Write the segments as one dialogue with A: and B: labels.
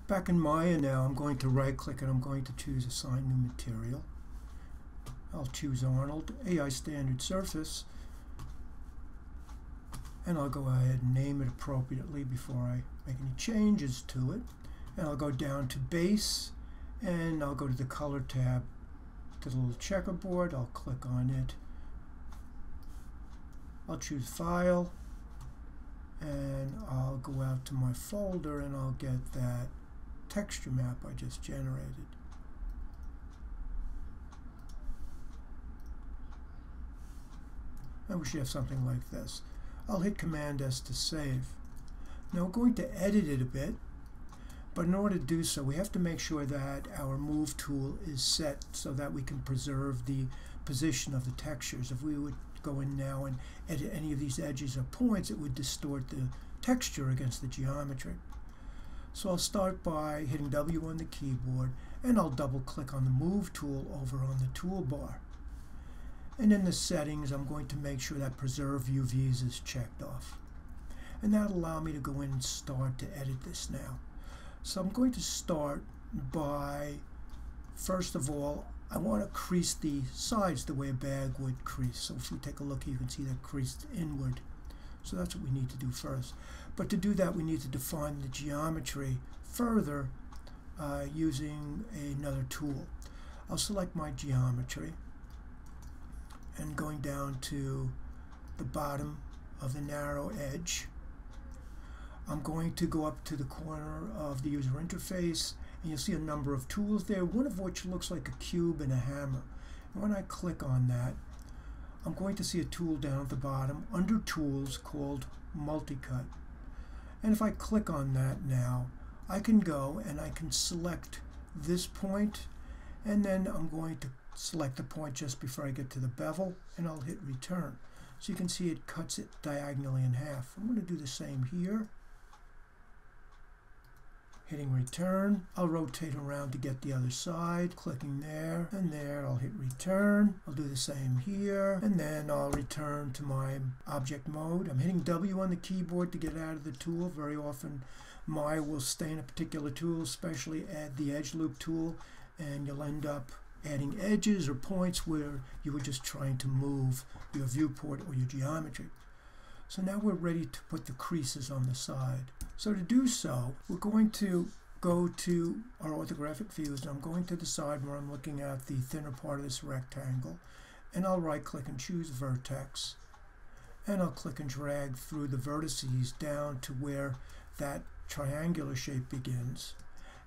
A: Back in Maya now, I'm going to right click and I'm going to choose Assign New Material. I'll choose Arnold, AI Standard Surface, and I'll go ahead and name it appropriately before I make any changes to it. And I'll go down to Base, and I'll go to the Color tab, to the little checkerboard. I'll click on it. I'll choose File, and I'll go out to my folder and I'll get that texture map I just generated. And we should have something like this. I'll hit Command S to save. Now we're going to edit it a bit, but in order to do so we have to make sure that our Move tool is set so that we can preserve the position of the textures. If we would go in now and edit any of these edges or points, it would distort the texture against the geometry. So I'll start by hitting W on the keyboard, and I'll double click on the Move tool over on the toolbar. And in the settings, I'm going to make sure that Preserve UVs is checked off. And that'll allow me to go in and start to edit this now. So I'm going to start by, first of all, I want to crease the sides the way a bag would crease. So if you take a look here, you can see that creased inward. So that's what we need to do first. But to do that, we need to define the geometry further using another tool. I'll select my geometry, and going down to the bottom of the narrow edge, I'm going to go up to the corner of the user interface, and you'll see a number of tools there, one of which looks like a cube and a hammer. And when I click on that, I'm going to see a tool down at the bottom under Tools called Multicut. And if I click on that now, I can go and I can select this point, and then I'm going to select the point just before I get to the bevel, and I'll hit Return. So you can see it cuts it diagonally in half. I'm going to do the same here. Hitting Return. I'll rotate around to get the other side. Clicking there and there, I'll hit Return. I'll do the same here, and then I'll return to my object mode. I'm hitting W on the keyboard to get out of the tool. Very often Maya will stay in a particular tool, especially add the Edge Loop tool, and you'll end up adding edges or points where you were just trying to move your viewport or your geometry. So now we're ready to put the creases on the side. So to do so, we're going to go to our orthographic views, and I'm going to the side where I'm looking at the thinner part of this rectangle, and I'll right click and choose Vertex, and I'll click and drag through the vertices down to where that triangular shape begins.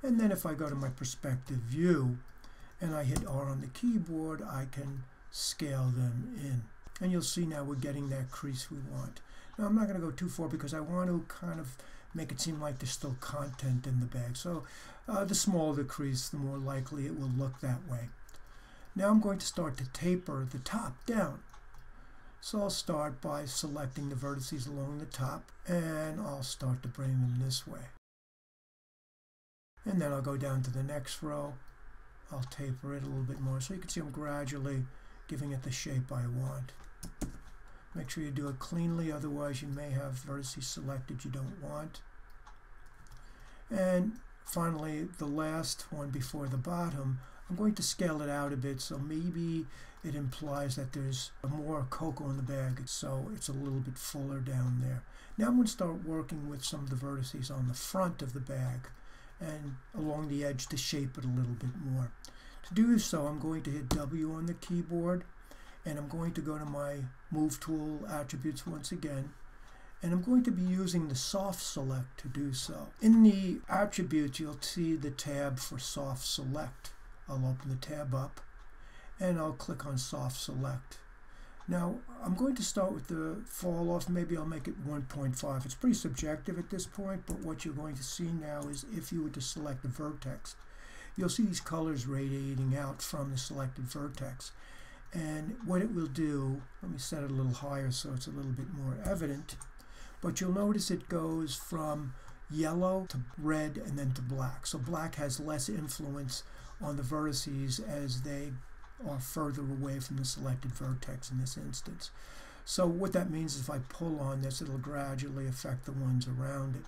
A: And then if I go to my perspective view and I hit R on the keyboard, I can scale them in. And you'll see now we're getting that crease we want. Now I'm not going to go too far because I want to kind of make it seem like there's still content in the bag. So the smaller the crease, the more likely it will look that way. Now I'm going to start to taper the top down. So I'll start by selecting the vertices along the top, and I'll start to bring them this way. And then I'll go down to the next row. I'll taper it a little bit more so you can see I'm gradually giving it the shape I want. Make sure you do it cleanly, otherwise you may have vertices selected you don't want. And finally, the last one before the bottom, I'm going to scale it out a bit, so maybe it implies that there's more cocoa in the bag, so it's a little bit fuller down there. Now I'm going to start working with some of the vertices on the front of the bag and along the edge to shape it a little bit more. To do so, I'm going to hit W on the keyboard, and I'm going to go to my Move tool attributes once again, and I'm going to be using the soft select to do so. In the attributes, you'll see the tab for soft select. I'll open the tab up and I'll click on soft select. Now I'm going to start with the fall off. Maybe I'll make it 1.5. It's pretty subjective at this point, but what you're going to see now is if you were to select the vertex, you'll see these colors radiating out from the selected vertex. And what it will do, let me set it a little higher so it's a little bit more evident, but you'll notice it goes from yellow to red and then to black. So black has less influence on the vertices as they are further away from the selected vertex in this instance. So what that means is if I pull on this, it'll gradually affect the ones around it.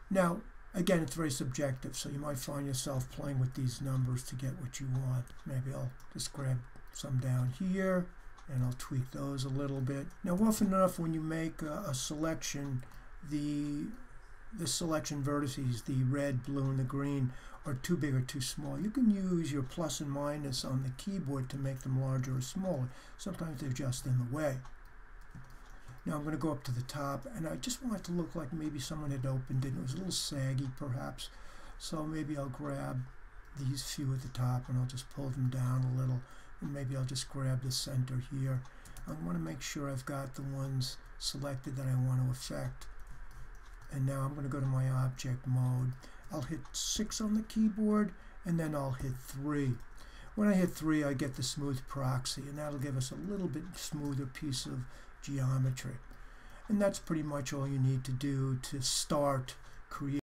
A: Now, Again, it's very subjective, so you might find yourself playing with these numbers to get what you want. Maybe I'll just grab some down here, and I'll tweak those a little bit. Now, often enough, when you make a selection, the selection vertices, the red, blue, and the green, are too big or too small. You can use your plus and minus on the keyboard to make them larger or smaller. Sometimes they're just in the way. Now I'm going to go up to the top, and I just want it to look like maybe someone had opened it. It was a little saggy, perhaps. So maybe I'll grab these few at the top, and I'll just pull them down a little. And maybe I'll just grab the center here. I want to make sure I've got the ones selected that I want to affect. And now I'm going to go to my object mode. I'll hit 6 on the keyboard, and then I'll hit 3. When I hit 3, I get the smooth proxy, and that'll give us a little bit smoother piece of geometry. And that's pretty much all you need to do to start creating